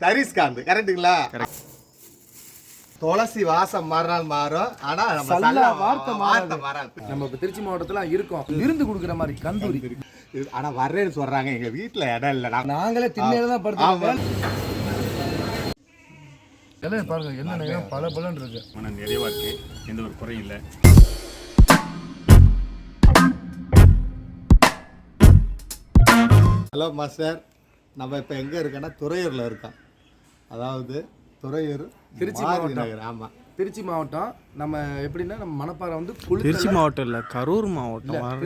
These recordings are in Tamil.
தரிஸ்காந்த் கரெக்ட்டுங்களா? துளசி வாசம் மாறினால் மாறும், ஆனா வார்த்தை மாறாது. நம்ம இப்ப திருச்சி மாவட்டத்துல இருக்கோம், விருந்து கொடுக்குற மாதிரி கந்தூரி. ஆனா வர்றேன்னு சொல்றாங்க, எங்க வீட்டுல இடம் இல்ல, நாங்களே திண்ணையில தான் படுத்தோம். எல்லாம் பாருங்க என்ன பல பலன் இருக்கு, மன நிறைவா இருக்கு, எந்த ஒரு குறையும் இல்லை. ஹலோ மாஸ்டர், நம்ம இப்போ எங்கே இருக்கோன்னா துறையூரில் இருக்கோம். அதாவது துறையூர் திருச்சி மாவட்டம். ஆமாம், திருச்சி மாவட்டம். நம்ம எப்படின்னா நம்ம மணப்பாறை வந்து திருச்சி மாவட்டம் இல்லை, கரூர் மாவட்டம்.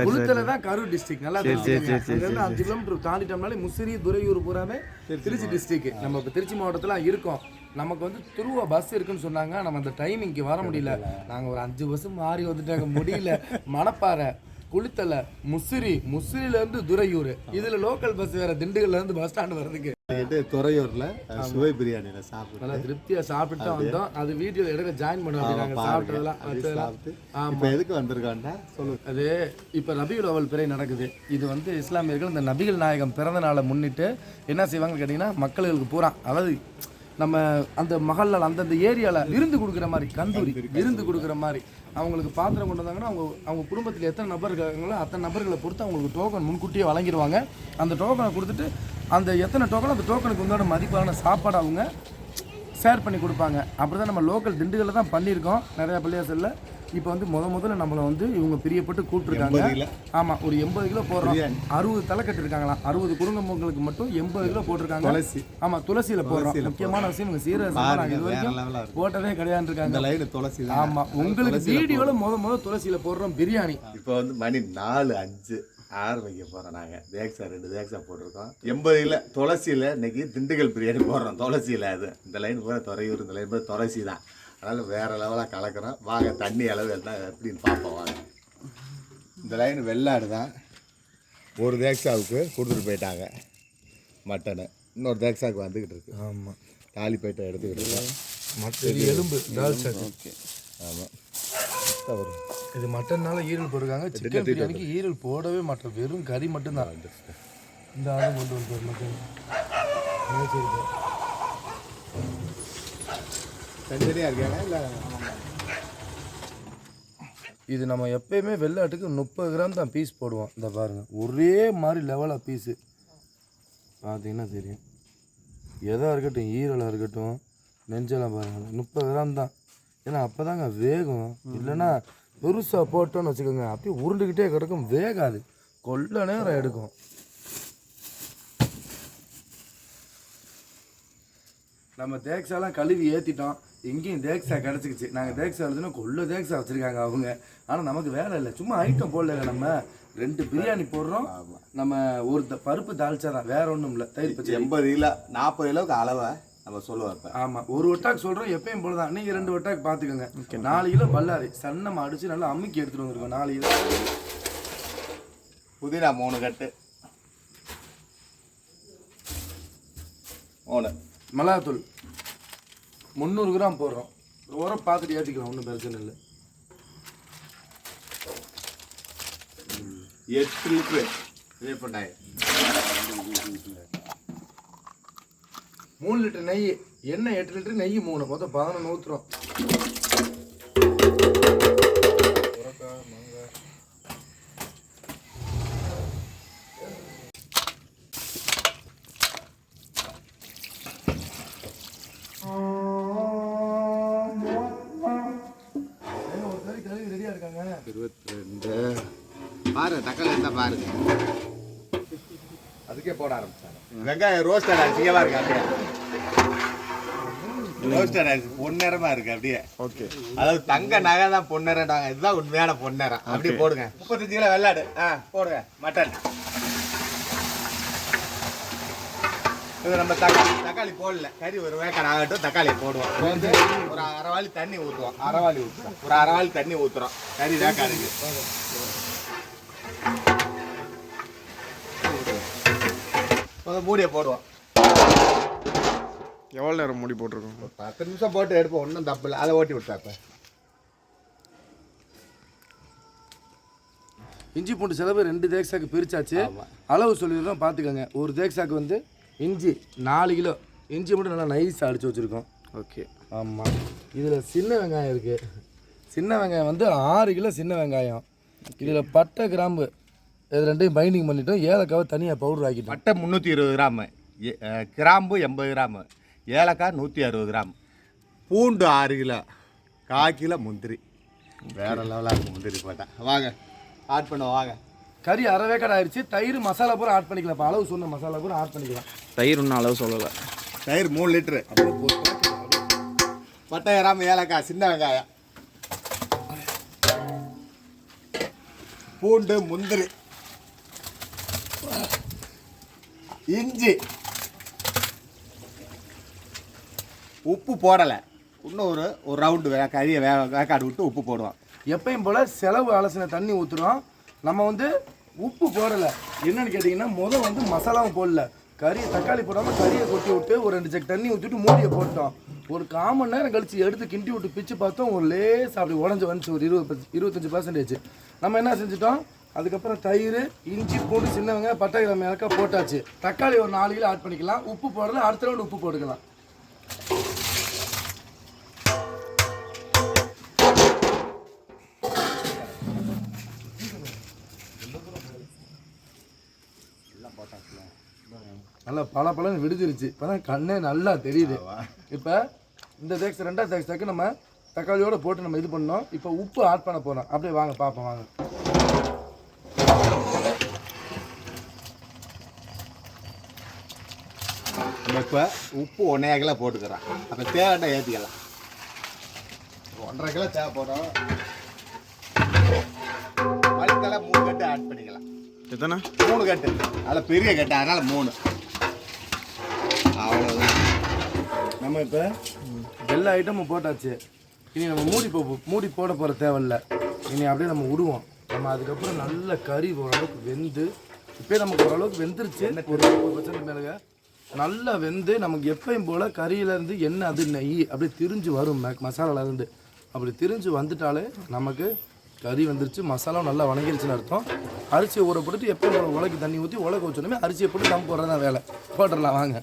குளித்தலை தான் கரூர் டிஸ்ட்ரிக்ட். நல்லா 5 கிலோமீட்டர் தாண்டிட்டோம்னாலே முசிறி துறையூர் பூராமே திருச்சி டிஸ்ட்ரிக்ட். நம்ம இப்போ திருச்சி மாவட்டத்தில் இருக்கோம். நமக்கு வந்து துருவா பஸ் இருக்குன்னு சொன்னாங்க. நம்ம அந்த டைமிங்க்கு வர முடியல. நாங்கள் ஒரு 5 பஸ் மாறி வந்துட்டாங்க, முடியல. மணப்பாறை, குளித்தலை, முசிறிலேருந்து துறையூர், இதில் லோக்கல் பஸ் வேறு திண்டுக்கல்லேருந்து பஸ் ஸ்டாண்டு வர்றதுக்கு. துறையூரில் சுவை பிரியாணியில் சாப்பிட்டு நல்லா திருப்தியாக சாப்பிட்டு வந்தோம். அது வீடியோ எடுக்க ஜாயின் பண்ணுவோம். நாங்கள் சாப்பிட்டதெல்லாம் இப்போ எதுக்கு வந்திருக்கோன்னா சொல்லுங்க. அது இப்போ ரபியுல் அவல் பிறை நடக்குது. இது வந்து இஸ்லாமியர்கள் இந்த நபிகள் நாயகம் பிறந்த நாளை முன்னிட்டு என்ன செய்வாங்கன்னு கேட்டிங்கன்னா, மக்களுக்கு பூரா, அதாவது நம்ம அந்த மஹல்லால் அந்தந்த ஏரியாவில் விருந்து கொடுக்குற மாதிரி, கந்தூரி விருந்து கொடுக்குற மாதிரி அவங்களுக்கு பாத்திரம் கொண்டு வந்தாங்கன்னா அவங்க குடும்பத்தில் எத்தனை நபர் இருக்காங்களோ அத்தனை நபர்களை பொறுத்து அவங்களுக்கு டோக்கன் முன்கூட்டியே வழங்கிடுவாங்க. அந்த டோக்கனை கொடுத்துட்டு அந்த எத்தனை டோக்கனோ அந்த டோக்கனுக்கு உண்டான மதிப்பான சாப்பாடு அவங்க ஷேர் பண்ணி கொடுப்பாங்க. அப்படி தான் நம்ம லோக்கல் திண்டுக்கல்ல தான் பண்ணியிருக்கோம் நிறையா பள்ளிவாசலில். இப்போ வந்து முதல்ல நம்மளை வந்து இவங்க பிரியப்பட்டு கூப்பிட்டுருக்காங்க. ஆமாம், ஒரு 80 கிலோ போடுறோம். 60 தலைக்கட்டு இருக்காங்களாம். 60 குடும்பங்களுக்கு மட்டும் 80 கிலோ போட்டிருக்காங்க. ஆமாம், துளசியில் போடுறோம். முக்கியமான விஷயம் இவங்க சீரக இது வரைக்கும் போட்டதே கிடையாது இருக்காங்க. ஆமாம், உங்களுக்கு வீடியோவில் முதல் துளசியில் போடுறோம் பிரியாணி. இப்போ வந்து மணி 4:05 வைக்க போகிறோம். நாங்கள் தேக்ஸா 2 தேக்ஸா போட்டிருக்கோம். 80 கிலோ துளசியில் இன்னைக்கு திண்டுக்கல் பிரியாணி போடுறோம். துளசியில் அது இந்த லைன் பூரா துறையூர், இந்த லைன் பூரா துளசி தான். அதனால் வேறு லெவலாக கலக்கிறோம். வாங்க தண்ணி அளவு எல்லாம் எப்படின்னு பார்ப்போம். வாங்க. இந்த லைன் வெள்ளாடு தான். ஒரு தேக்ஸாவுக்கு கொடுத்துட்டு போயிட்டாங்க மட்டனு, இன்னொரு தேக்ஸாவுக்கு வந்துக்கிட்டு இருக்கு. ஆமாம், தாலி போயிட்ட எடுத்துக்கிட்டு இருக்கோம். மட்டன் எலும்பு தால்ச்சா. ஓகே, ஆமாம். இது மட்டன்னால ஈரல் போட்டிருக்காங்க. சிக்கன் பிரியாணிக்கு ஈரல் போடவே மாட்டோம், வெறும் கறி மட்டும்தான். இந்த ஆளும் கொண்டு வந்து மட்டன் தனித்தனியாக இருக்காங்க. இல்லை, இது நம்ம எப்பயுமே வெள்ளாட்டுக்கு 30 கிராம் தான் பீஸ் போடுவோம். இந்த பாருங்கள், ஒரே மாதிரி லெவலாக பீஸு பார்த்தீங்கன்னா தெரியும். எதாக இருக்கட்டும், ஈரலாக இருக்கட்டும், நெஞ்செல்லாம் பாருங்கள் 30 கிராம் தான். ஏன்னா அப்போ தாங்க வேகும். இல்லைன்னா பெருசாக போட்டோன்னு வச்சுக்கோங்க, அப்படியே உருண்டுக்கிட்டே கிடக்கும், வேகாது, கொள்ள நேரம் எடுக்கும். நம்ம தேக்ஸாலாம் கழுவி ஏற்றிட்டோம். எங்கேயும் தேக்ஸா கிடச்சிக்கிச்சு. நாங்கள் தேக்ஸா எழுதுனா கொள்ள தேக்ஸா வச்சுருக்காங்க அவங்க. ஆனால் நமக்கு வேலை இல்லை, சும்மா ஐட்டம் போடல. நம்ம 2 பிரியாணி போடுறோம். நம்ம ஒரு பருப்பு தால்ச்சா தான், வேற ஒன்றும் இல்லை. தயிர் பச்சை 80 கிலோ 40 கிலோவுக்கு அளவை நம்ம சொல்லுவோம். ஆமாம், ஒரு ஒட்டாக்கு சொல்கிறோம், எப்பயும் போல தான். நீங்கள் 2 ஒட்டாக்கு பார்த்துக்கோங்க. 4 கிலோ பல்லாரி சன்னமாக அடித்து நல்லா அமுக்கி எடுத்துகிட்டு வந்துருக்கோம். 4 கிலோ புதினா 3 கட்டு, 3 மிளகாத்தூள் 300 கிராம் போடுறோம். உரம் பார்த்துட்டு ஏற்றிக்கலாம், ஒன்றும் பிரச்சனை இல்லை. 8 லிட்டரு வேப்பெண்ணெய், 3 லிட்டர் நெய், எண்ணெய் 8 லிட்டர், நெய் 3, மொத்தம் 11 ஊற்றுறோம். ரெடியாக இருக்காங்க. 22 பாருங்க, தக்காளி இருந்தால் பாருங்க. அதுக்கே போட ஆரம்பிச்சாங்க. வெங்காயம் ரோஸ்டட் அரிசியவா இருக்கு, அப்படியே ரோஸ்டட் அரிசி பொன்னேரமா இருக்கு அப்படியே. ஓகே, அதாவது தங்க நகை தான் பொன்னேரம்டாங்க, இதுதான் உண்மையான பொன்னேரம். அப்படியே போடுங்க. 35 கிலோ வெள்ளாடு போடுங்க. மட்டன் இது நம்ம தக்காளி போடல, கறி ஒரு வேக்காடு ஆகட்டும். தக்காளியை போடுவோம். வந்து ஒரு அரை வாளி தண்ணி ஊற்றுவோம். ஒரு அரை வாளி தண்ணி ஊற்றுறோம். கறி வேக்காடுக்கு மூடியை போடுவோம். எவ்வளோ நேரம் மூடி போட்டிருக்கோம்? 10 நிமிஷம் போட்டு எடுப்போம், ஒன்றும் தப்பு இல்லை. அதை ஓட்டி விட்டாப்ப இஞ்சி பூண்டு செலவு 2 தேக்ஸாக்கு பிரிச்சாச்சு. அளவு சொல்லிடுறோம், பார்த்துக்கோங்க. ஒரு தேக்ஸாக்கு வந்து இஞ்சி 4 கிலோ இஞ்சி மட்டும் நல்லா நைஸாக அடித்து வச்சுருக்கோம். ஓகே. ஆமாம். இதில் சின்ன வெங்காயம் இருக்குது. சின்ன வெங்காயம் வந்து 6 கிலோ சின்ன வெங்காயம். இதில் பட்டை கிராம்பு இது ரெண்டையும் பைண்டிங் பண்ணிவிட்டோம். ஏலக்காவை தனியாக பவுடர் ஆக்கிட்டோம். பட்டை 320 கிராமு, கிராம்பு 80 கிராமு, ஏலக்காய் 160 கிராம், பூண்டு 6 கிலோ, 1/4 கிலோ முந்திரி. வேறு லெவலாக இருக்கும் முந்திரி போட்டால். வாங்க ஆட் பண்ண வாங்க. கறி அரைவேக்காடு ஆயிடுச்சு. தயிர் மசாலா பூரா ஆட் பண்ணிக்கலாம். இப்போ அளவு சொன்ன மசாலா பூரா ஆட் பண்ணிக்கலாம். தயிர் ஒன்றும் அளவு சொல்லலை. தயிர் 3 லிட்ரு. பட்டை கிராம்பு, ஏலக்காய், சின்ன வெங்காயம், பூண்டு, முந்திரி, இஞ்சி, உப்பு போடலை. இன்னும் ஒரு ரவுண்டு கறியை வேக்காடு விட்டு உப்பு போடுவோம். எப்பயும் போல் செலவு அலசின தண்ணி ஊற்றுறோம். நம்ம வந்து உப்பு போடலை. என்னென்னு கேட்டிங்கன்னா வந்து மசாலாவும் போடல. கறி தக்காளி போடாமல் கறியை கொட்டி விட்டு ஒரு 2 ஜக் தண்ணி ஊற்றிட்டு மூடியை போட்டோம். ஒரு 1/4 மணி நேரம் கழித்து எடுத்து கிண்டி விட்டு பிச்சு பார்த்தோம். ஒரு லேஸ் அப்படி உடஞ்சி வந்துச்சு. ஒரு 25% நம்ம என்ன செஞ்சிட்டோம், அதுக்கப்புறம் தயிர், இஞ்சி, பூண்டு, சின்ன வெங்காயம், பட்டை கிராம்பு, ஏலக்காய் போட்டாச்சு. தக்காளி ஒரு 4 கிலோ ஆட் பண்ணிக்கலாம். உப்பு போடல. அடுத்த ரவுண்டு உப்பு போட்டுக்கலாம். நல்லா பழன்னு விடுதிருச்சு. இப்போ தான் கண்ணே நல்லா தெரியுது. இப்போ இந்த தேக்ஸ் 2ஆவது தேக்ஸ்க்கு நம்ம தக்காளியோடு போட்டு நம்ம இது பண்ணோம். இப்போ உப்பு ஆட் பண்ண போகிறோம். அப்படியே வாங்க பார்ப்போம். வாங்க. நம்ம இப்போ உப்பு 1.5 கிலோ போட்டுக்கிறோம். அப்போ தேவைன்னா ஏற்றிக்கலாம். 1.5 கிலோ தேவைப்படும். மல்லித்தலை 3 கட்டு ஆட் பண்ணிக்கலாம். எத்தனை? 3 கட்டு. அதில் பெரிய கட்டு, அதனால் 3. அவ்வளோதான். நம்ம இப்போ எல்லா ஐட்டமும் போட்டாச்சு. இனி நம்ம மூடி போட போகிற தேவையில்லை. இனி அப்படியே நம்ம விடுவோம். நம்ம அதுக்கப்புறம் நல்ல கறி ஓரளவுக்கு வெந்து, இப்போ நமக்கு ஓரளவுக்கு வெந்துருச்சு. ஒரு 30% மேலே நல்லா வெந்து நமக்கு எப்பயும் போல் கறியிலேருந்து எண்ணெய் அது நெய் அப்படியே திரிஞ்சு வரும். மசாலாலேருந்து அப்படி திரிஞ்சு வந்துட்டாலே நமக்கு கறி வந்துருச்சு. மசாலாவும் நல்லா வணங்கிருச்சுன்னு அர்த்தம். அரிசியை ஊற போட்டுட்டு எப்பயும் போல் உலக்கு தண்ணி ஊற்றி உலக வச்சோடனே அரிசியை போட்டு தம் போடுறது தான் வேலை. போட்டுடலாம் வாங்க.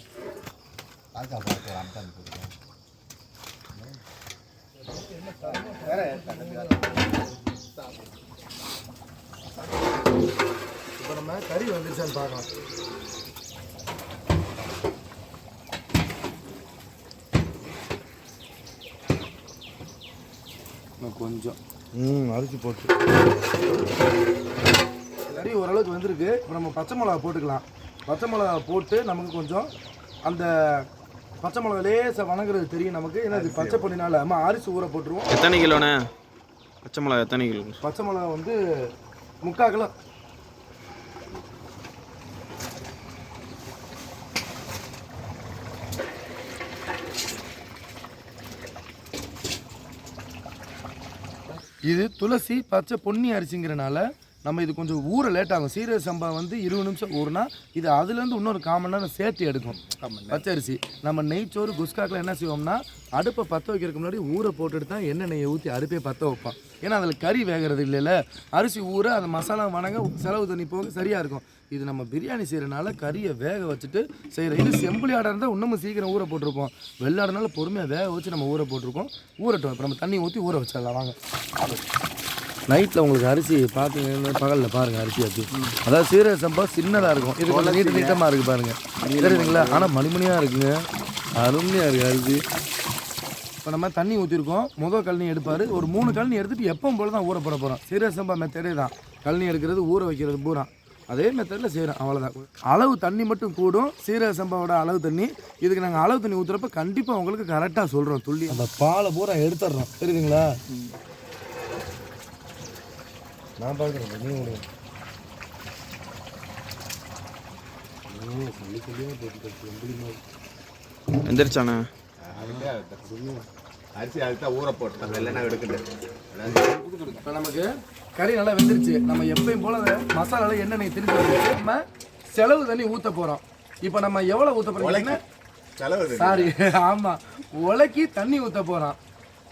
இப்போ நம்ம கறி வந்துருச்சான்னு பார்க்கலாம். கொஞ்சம் அரிசி போட்டு கறி ஓரளவுக்கு வந்திருக்கு. இப்போ நம்ம பச்சை மிளகா போட்டுக்கலாம். பச்சை மிளகா போட்டு நமக்கு கொஞ்சம் அந்த பச்சை மிளகா லேசாக வணங்குறது தெரியும் நமக்கு. ஏன்னா இது பச்சை பொண்ணினால நம்ம அரிசி ஊற போட்டுருவோம். எத்தனை கிலோண்ணே பச்சை மிளகா? எத்தனை கிலோ? பச்சை மிளகா வந்து 3/4 கிலோ. இது துளசி பச்சை பொன்னி அரிசிங்கிறனால நம்ம இது கொஞ்சம் ஊற லேட் ஆகும். சீரக சம்பா வந்து 20 நிமிஷம் ஊறுனா இது அதுலேருந்து இன்னொரு 1/4 மணி நேரம் சேர்த்து எடுக்கும். பச்சை அரிசி நம்ம நெய்ச்சோறு குஸ்காக்கில் என்ன செய்வோம்னா அடுப்பை பற்ற வைக்கிறதுக்கு முன்னாடி ஊற போட்டுட்டு தான் எண்ணெயை ஊற்றி அடுப்பே பற்ற வைப்போம். ஏன்னா அதில் கறி வேகிறது இல்லைல்ல. அரிசி ஊற அந்த மசாலா வணங்க செலவு தண்ணி போக சரியாக இருக்கும். இது நம்ம பிரியாணி செய்கிறனால கறியை வேக வச்சுட்டு செய்கிறோம். இது செம்பிளி ஆடாக இருந்தால் இன்னமும் சீக்கிரம் ஊற போட்டிருப்போம். வெள்ளாடுனால பொறுமையாக வேக வச்சு நம்ம ஊற போட்டிருக்கோம். ஊறட்டும். இப்போ நம்ம தண்ணி ஊற்றி ஊற வச்சிடலாம் வாங்க. நைட்டில் உங்களுக்கு அரிசி பார்த்தீங்கன்னா பகலில் பாருங்கள் அரிசி அப்படி. அதாவது சீரக சம்பா சின்னதாக இருக்கும். இது கொஞ்சம் நீட்டமாக இருக்குது பாருங்கள். தெரியுதுங்களா? ஆனால் மணிமணியாக இருக்குங்க. அருமையாக இருக்குது அரிசி. இப்போ நம்ம தண்ணி ஊற்றிருக்கோம். முதல் கழனி எடுப்பார். ஒரு 3 கழனி எடுத்துகிட்டு எப்பவும் போல தான் ஊற போட போகிறோம். சீரக சம்பா மெத்தடே தான். கழனி எடுக்கிறது ஊற வைக்கிறது பூரா அதே மெத்தடில் செய்கிறோம். அவ்வளோதான். அளவு தண்ணி மட்டும் கூடும். சீரக சம்பாவோட அளவு தண்ணி. இதுக்கு நாங்கள் அளவு தண்ணி ஊற்றுறப்ப கண்டிப்பாக உங்களுக்கு கரெக்டாக சொல்கிறோம். துள்ளி அந்த பாலை பூரா எடுத்துடுறோம். தெரியுதுங்களா? நான் பார்க்குறேன். நீ எந்திரிச்சானே அரிசி அதுதான் ஊற போட்டோம். இல்லைன்னா எடுக்கணும். இப்போ நமக்கு கறி நல்லா வெந்துருச்சு. நம்ம எப்பயும் போல மசாலாவில் எண்ணெய் திருப்பி வந்துச்சு. நம்ம செலவு தண்ணி ஊற்ற போகிறோம். இப்போ நம்ம எவ்வளோ ஊற்ற போகிறோம்? செலவு சாரி, ஆமாம், உலக்கி தண்ணி ஊற்ற போகிறோம்.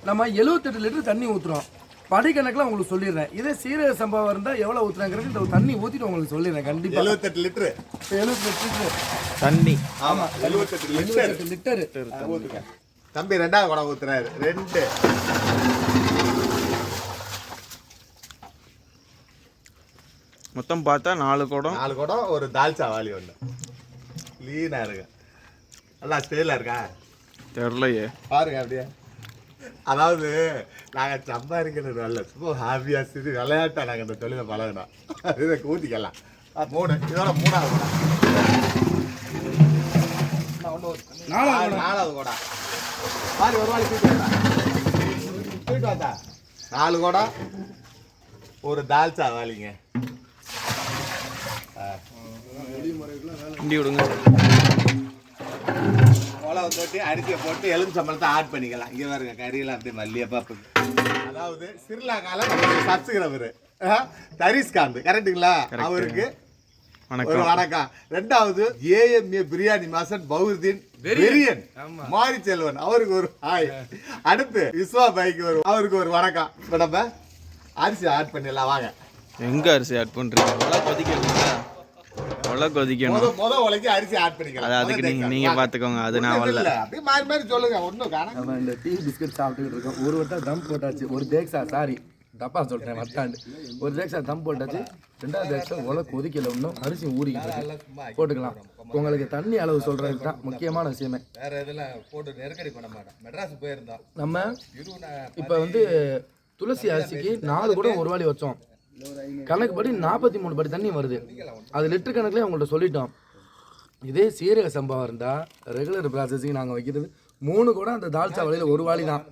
நம்ம 78 லிட்டர் தண்ணி ஊற்றுறோம். படிக்கணக்கில் உங்களுக்கு சொல்லிடுறேன். இதே சீரக சம்பாவாக இருந்தால் எவ்வளோ ஊற்றுறாங்கிறது இந்த தண்ணி ஊற்றிட்டு உங்களுக்கு சொல்லிடுறேன். கண்டிப்பாக 78 லிட்டரு. 78 லிட்டரு தண்ணி. ஆமா 78 லிட்டரு ஊத்துங்க தம்பி. 2வது குடம் ஊத்துறாரு. 2 மொத்தம் பார்த்தா 4 குடம். 4 குடம். ஒரு தால்ச்சா வாளி ஒன்று லீனா இருக்கு. நல்லா ஸ்டைலாக இருக்கா தெரிலையே பாருங்க அப்படியே. அதாவது நாங்கள் சம்பாதிக்கிறது நல்ல சும்மா ஹாப்பியாக சிறு விளையாட்டா நாங்கள் இந்த தொழிலை பழகினோம். இதை ஊற்றிக்கலாம். 3 இதோட 3வது குடம். 4வது குடம் வாளி. ஒரு வாளி தூக்கிட்டு வந்தா 4 குடம். ஒரு தால்ச்சா வாளிங்க. இண்டி விடுங்க. உலை வந்துட்டு அரிசியை போட்டு எலுமிச்சம்பழத்தை ஆட் பண்ணிக்கலாம். இங்கே பாருங்க கறியெல்லாம் அப்படியே மல்லியை பார்ப்பது. அதாவது ஸ்ரீலங்காவில் சப்ஸ்கிரைபர் தரிஸ்காந்த் கரெக்டுங்களா? அவருக்கு ஒரு வணக்கம். 2வது A.M.A பிரியாணி மாஸ்டர் பகுருதீன் வெரியன் மாரி செல்வன் அவருக்கு ஒரு ஹாய். அடுத்து விஸ்வா பைக்கு அவருக்கு ஒரு வணக்கம். இப்போ நம்ம அரிசி ஆட் பண்ணிடலாம் வாங்க. எங்க அரிசி ஆட் பண்றீங்க? கொதிக்கணும். முத உலைக்கு அரிசி ஆட் பண்ணிக்கலாம். அதுக்கு நீங்க பாத்துக்கோங்க. அது நான் வரல. அப்படியே மாறி மாறி சொல்லுங்க. ஒன்றும் காண. நம்ம இந்த டீ பிஸ்கட் சாப்பிட்டுக்கிட்டு இருக்கோம். ஒரு வட்டம் தம் போட்டாச்சு. ஒரு தேக்ஸா சாரி தப்பா சொல்றேன் வட்டாண்டு. ஒரு தேக்ஸா தம் போட்டாச்சு. 2வது தேக்ஸா உலை கொதிக்கல. இன்னும் அரிசி ஊறிக்கிட்டு போட்டுக்கலாம். உங்களுக்கு தண்ணி அளவு சொல்றதுக்கு தான் முக்கியமான விஷயமே. வேற இதெல்லாம் போட்டு நெருக்கடி பண்ண மாட்டோம். மெட்ராஸ் போயிருந்தோம் நம்ம. இப்போ வந்து துளசி அரிசிக்கு 4 குடம் ஒரு வாளி வச்சோம். கணக்குப்படி 43 படி தண்ணி வருது. அது லிட்டர் கணக்குலேயே அவங்கள்ட்ட சொல்லிட்டோம். இதே சீரக சம்பவம் இருந்தால் ரெகுலர் ப்ராசஸிங் நாங்கள் வைக்கிறது 3 குடம். அந்த தால்ச்சா வலையில் ஒரு வாளி தான்.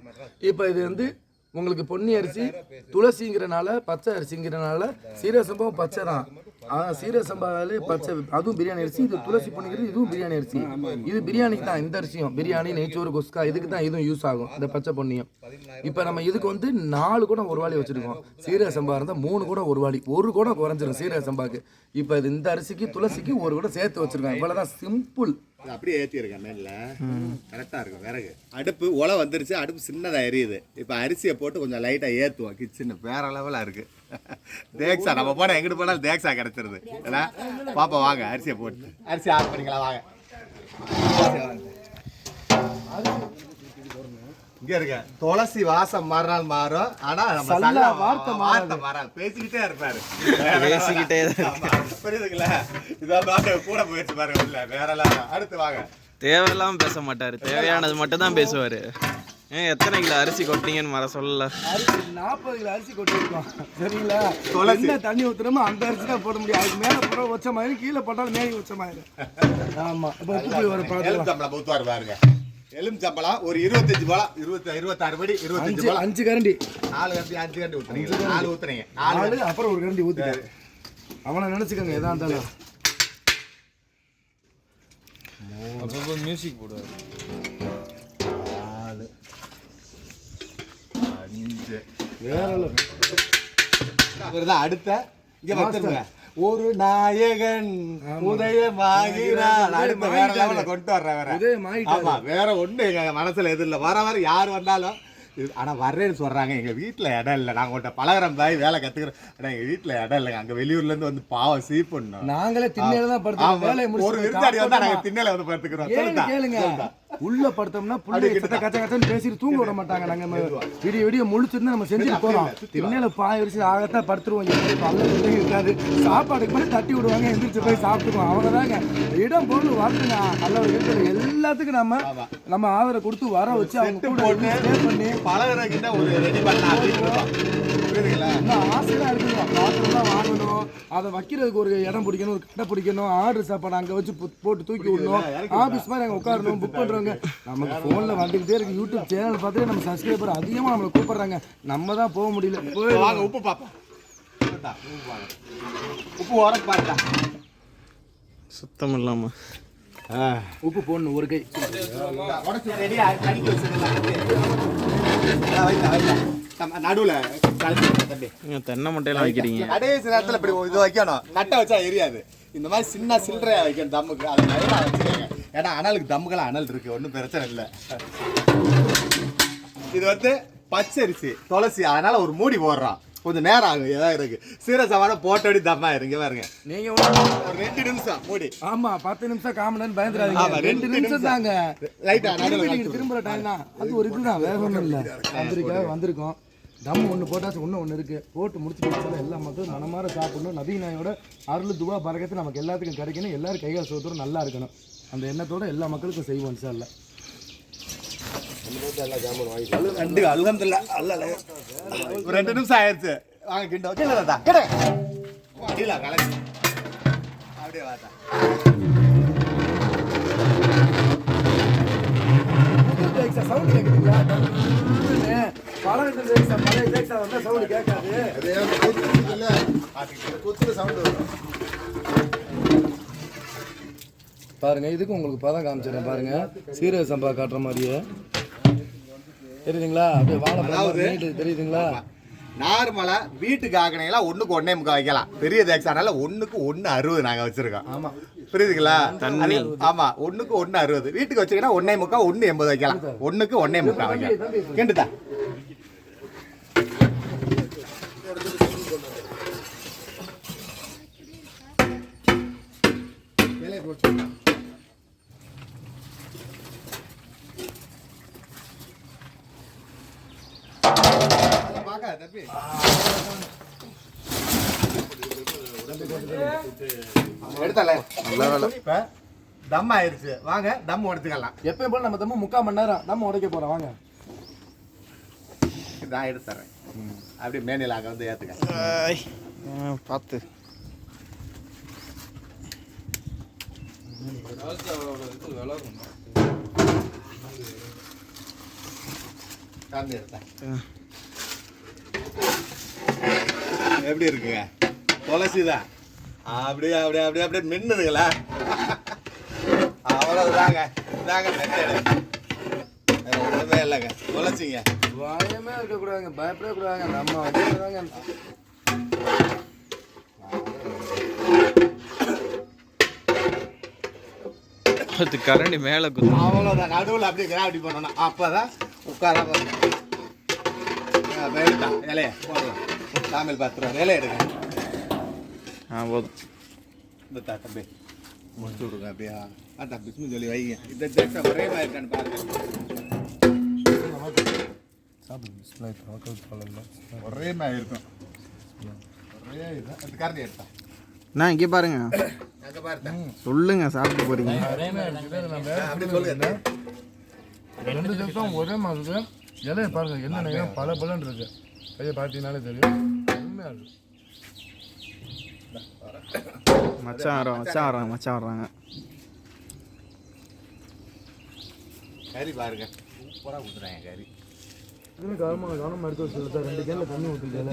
இப்போ இது வந்து உங்களுக்கு பொன்னி அரிசி துளசிங்கிறனால பச்சை அரிசிங்கிறனால சீரக சம்பவம் பச்சை தான். சீரக சம்பாவிலே பச்சை அதுவும் பிரியாணி அரிசி. இது துளசி பொன்னிக்கிறது இதுவும் பிரியாணி அரிசி. இது பிரியாணிக்கு தான் இந்த அரிசியும். பிரியாணி நெய்ச்சோறு குஸ்கா இதுக்கு தான் இதுவும் யூஸ் ஆகும் இந்த பச்சை பொன்னியும். இப்போ நம்ம இதுக்கு வந்து 4 குடம் ஒரு வாளி வச்சுருக்கோம். சீரக சம்பா இருந்தால் 3 குடம் ஒரு வாளி. 1 குடம் குறைஞ்சிரும் சீரக சம்பாவுக்கு. இப்போ இது இந்த அரிசிக்கு துளசிக்கு 1 குடம் சேர்த்து வச்சுருக்கோம். இவ்வளோதான் சிம்பிள். அப்படியே ஏற்றிருக்கேன் மேல கரெக்டாக இருக்கும். விறகு அடுப்பு உலை வந்துருச்சு. அடுப்பு சின்னதாக எரியுது. இப்போ அரிசியை போட்டு கொஞ்சம் லைட்டாக ஏற்றுவோம். கிச்சன் வேற லெவலாக இருக்குது. தேக்ஸா நம்ம போனால் எங்கிட்டு போனாலும் தேக்ஸா கிடச்சிருது. ஏன்னா பாப்பா வாங்க அரிசியை போட்டு அரிசி ஆட் பண்ணிக்கலாம் வாங்க. இங்க இருக்க துளசி வாசம் மாறினால் மாறும். ஆனா நம்ம வார்த்தை மாறாது. பேசிக்கிட்டே இருப்பாரு. புரியுதுங்களா? இதான் கூட போயிடுச்சு பாருங்க. இல்ல வேற எல்லாம். அடுத்து வாங்க. தேவையெல்லாம் பேச மாட்டாரு. தேவையானது மட்டும் தான் பேசுவாரு. எத்தனை கிலோ அரிசி கொட்டிங்கன்னு மர சொல்லல. 40 கிலோ அரிசி கொட்டிருக்கோம். சரிங்களா? என்ன தண்ணி ஊத்துறோமோ அந்த அரிசி தான் போட முடியும். அதுக்கு மேலே போட உச்சமாயிரும். கீழே போட்டாலும் மேலே உச்சமாயிரும். ஆமா. இப்போ உப்பு ஒரு எலுமிச்சம்பழம் ஊத்துவாரு பாருங்க. எலுமிச்சம்பழம் ஒரு 25 பழம் 26 படி 25 பழம் 5 கரண்டி 4 கரண்டி 5 கரண்டி ஊத்துறீங்க. 4 ஊத்துறீங்க. 4 அப்புறம் ஒரு கரண்டி ஊத்திட்டாரு. அவனை நினைச்சுக்கோங்க எதா இருந்தாலும். அப்போ மியூசிக் போடுவாரு. 4 5 வேற இவர்தான் அடுத்த. இங்க வந்துருங்க. ஒரு நாயகன் உதயமாகிறான். அடுத்த வேற லெவல்ல கொண்டு வர்றேன். ஆமா வேற ஒண்ணு எங்க மனசுல எது இல்லை. வர யார் வந்தாலும் ஆனா வர்றேன்னு சொல்றாங்க. எங்க வீட்டுல இடம் இல்லை. நாங்க உங்கள்கிட்ட பழகிறோம் பாய் வேலை கத்துக்கிறோம். ஆனா எங்க வீட்டுல இடம் இல்லைங்க. அங்க வெளியூர்ல இருந்து வந்து பாவம் சீப் பண்ணோம். நாங்களே திண்ணையில தான் படுத்தோம். ஒரு விருந்தாடி வந்தா நாங்க திண்ணையில வந்து படுத்துக்கிறோம். கேளுங்க. உள்ள படுத்தோம்னா கச்ச கச்சன்னு பேசிட்டு தூங்க விட மாட்டாங்க. நாங்க விடிய விடிய முழிச்சிருந்து நம்ம செஞ்சுட்டு போறோம். திண்ணையில பாய வரிசை ஆகத்தான் படுத்துருவோம். இருக்காது. சாப்பாடுக்கு போய் தட்டி விடுவாங்க. எந்திரிச்சு போய் சாப்பிட்டுக்குவோம். அவங்கதாங்க இடம் பொருள் வரணுங்க. நல்ல எல்லாத்துக்கும் நம்ம ஆதரவு கொடுத்து வர வச்சு அவங்க கூட பண்ணி பழகிறக்கிட்ட ஒரு ரெடி பண்ணலாம். ஆசையா இருக்குங்க. பாத்திரம்லாம் வாங்கணும். அதை வைக்கிறதுக்கு ஒரு இடம் பிடிக்கணும். ஒரு கடை பிடிக்கணும். ஆர்டர் சாப்பாடு அங்கே வச்சு போட்டு தூக்கி விடணும். ஆஃபீஸ் மாதிரி அங்கே உட்காரணும். புக் பண்ணுறவங்க நமக்கு ஃபோனில் வந்துக்கிட்டே இருக்கு. யூடியூப் சேனல் பார்த்துட்டு நம்ம சப்ஸ்கிரைபர் அதிகமாக நம்மளை கூப்பிட்றாங்க. நம்ம தான் போக முடியல. வாங்க உப்பு பார்ப்போம். உப்பு உரக்கு பாருங்க. சுத்தம் இல்லாமல் உப்பு போடணும். ஒரு கை நடுவில் தென்னை மட்டையெல்லாம் வைக்கிறீங்க. கடைசி நேரத்தில் இப்படி இது வைக்கணும். நட்டை வச்சா எரியாது. இந்த மாதிரி சின்ன சில்லறையா வைக்கணும் தம்முக்கு. அதை நல்லா வச்சுக்கோங்க. ஏன்னா அனலுக்கு தம்முக்கெல்லாம் அனல் இருக்கு. ஒன்றும் பிரச்சனை இல்லை. இது வந்து பச்சரிசி துளசி. அதனால ஒரு மூடி போடுறோம். கொஞ்சம் நேரம் ஆகும் ஏதாவது இருக்கு சீரசமான போட்டோடி தம்மா இருங்க பாருங்க நீங்க ஒரு 2 நிமிஷம் மூடி ஆமா 10 நிமிஷம் காமன் பயந்துடாதீங்க 2 நிமிஷம் தாங்க லைட்டா திரும்புற டைம் தான் அது ஒரு இதுதான் வேற ஒன்றும் இல்லை வந்திருக்கோம் தம் ஒன்று போட்டாச்சு ஒன்று இருக்குது போட்டு முடிச்சுட்டு வச்சாலும் எல்லா மக்களும் மனமார சாப்பிடணும் நபிநாயோட அருள் துவா பறக்கத்து நமக்கு எல்லாத்துக்கும் கிடைக்கணும் எல்லாரும் கைகால் சோத்தரும் நல்லா இருக்கணும் அந்த எண்ணத்தோட எல்லா மக்களுக்கும் செய்வோம் சார் இல்லை அல்ஹம்துலில்லாஹ் அல்ல 2 நிமிஷம் ஆயிடுச்சு வாங்க கிண்ட ஓகே இல்லடா கடை இல்ல கலக்கு அப்படியே வாடா சவுண்ட் கேக்குதுங்களா பழைய வந்து சவுண்ட் கேட்காது பாருங்க இதுக்கு உங்களுக்கு பதம் காமிச்சிடறேன் பாருங்க சீரக சம்பா காட்டுற மாதிரியே தெரியுதுங்களா அப்படியே வாழை தெரியுதுங்களா நார்மலா வீட்டுக்கு ஆக்கணைகளா 1க்கு 1.25 வைக்கலாம் பெரிய தேக்ஸானால 1க்கு 1.60 நாங்க வச்சிருக்கோம் ஆமா புரியுதுங்களா ஆமா 1க்கு 1.60 வீட்டுக்கு வச்சீங்கன்னா 1.25 1.80 வைக்கலாம் 1க்கு 1.25 வைக்கலாம் கேண்டுதா எடுத்தால தம் ஆயிருச்சு வாங்க தம் உடைச்சுக்கலாம் எப்பயும் போல நம்ம தம்மு 3/4 மணி நேரம் தம் உடைக்க போறோம் வாங்க நான் எடுத்து தரேன் அப்படியே மேனில அங்க வந்து ஏத்துக்க பார்த்து எப்படி இருக்குங்க துளசி தான் அப்படியே அப்படியே அப்படியே அப்படியே மின்னுதுங்களா அவ்வளவுதாங்க இதாங்க மெத்தடு ஒன்றுமே இல்லைங்க துளசிங்க பயமே இருக்கக்கூடாதுங்க பயப்படவே கூடாதுங்க நம்ம வந்துங்க கரண்டி மேலே குத்து அவ்வளோதான் நடுவில் அப்படியே கிராவிட்டி பண்ணணும் அப்போதான் உட்கார எடுத்தான் இலைய போடுறோம் சாமியில் பார்த்துருவோம் இலைய எடுங்க போதும் இந்த தம்பி முடிச்சு விடுங்க அப்படியா பிஸ்மி சொல்லி வைங்க இந்த தேசம் ஒரே மாதிரி இருக்கான்னு பாருங்க ஒரே மாதிரி இருக்கும் ஒரே இதுதான் அந்த கரண்டி எடுத்தான் நான் இங்கே பாருங்க அங்கே பாருங்க சொல்லுங்க சாப்பிட்டு போறீங்க அப்படி சொல்லுங்க 2 தேசம் ஒரே மாதிரி இருக்கு இலைய பாருங்க என்ன பல பலன் இருக்கு கையை பார்த்தீங்கன்னாலே தெரியும் உண்மையாக இருக்கு மச்சான் வர்றாங்க கறி பாருங்க சூப்பராக ஊற்றுறாங்க கறி கவனமாக எடுத்து வச்சு 2 கேனில் தண்ணி ஊற்றிருக்கேன்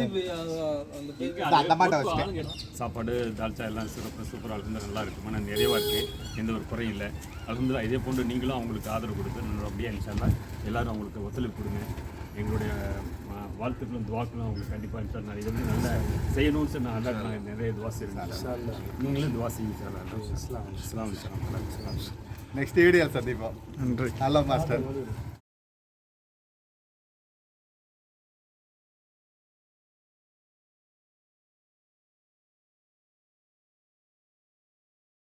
அந்த மாட்டை வச்சுக்கேன் சாப்பாடு தால்ச்சா எல்லாம் சூப்பராக இருந்து நல்லா இருக்குது மன நிறைவாக இருக்குது எந்த ஒரு குறையும் இல்லை அல்ஹம்துலில்லாஹ் இதே போன்று நீங்களும் அவங்களுக்கு ஆதரவு கொடுத்து நல்லபடியாக இன்ஷால்லா எல்லோரும் அவங்களுக்கு ஒத்துழைப்பு கொடுங்க எங்களுடைய வாழ்த்துக்களும் துவாக்களும் அவங்களுக்கு கண்டிப்பாக இன்ஷால்லா நான் இதை வந்து நல்லா செய்யணும்னு சொல்லி நான் நல்லா நிறைய துவா செய்யுங்க நீங்களும் துவா செய்யுங்க. நெக்ஸ்ட் வீடியோ சந்திப்போம். நன்றி. Hello master.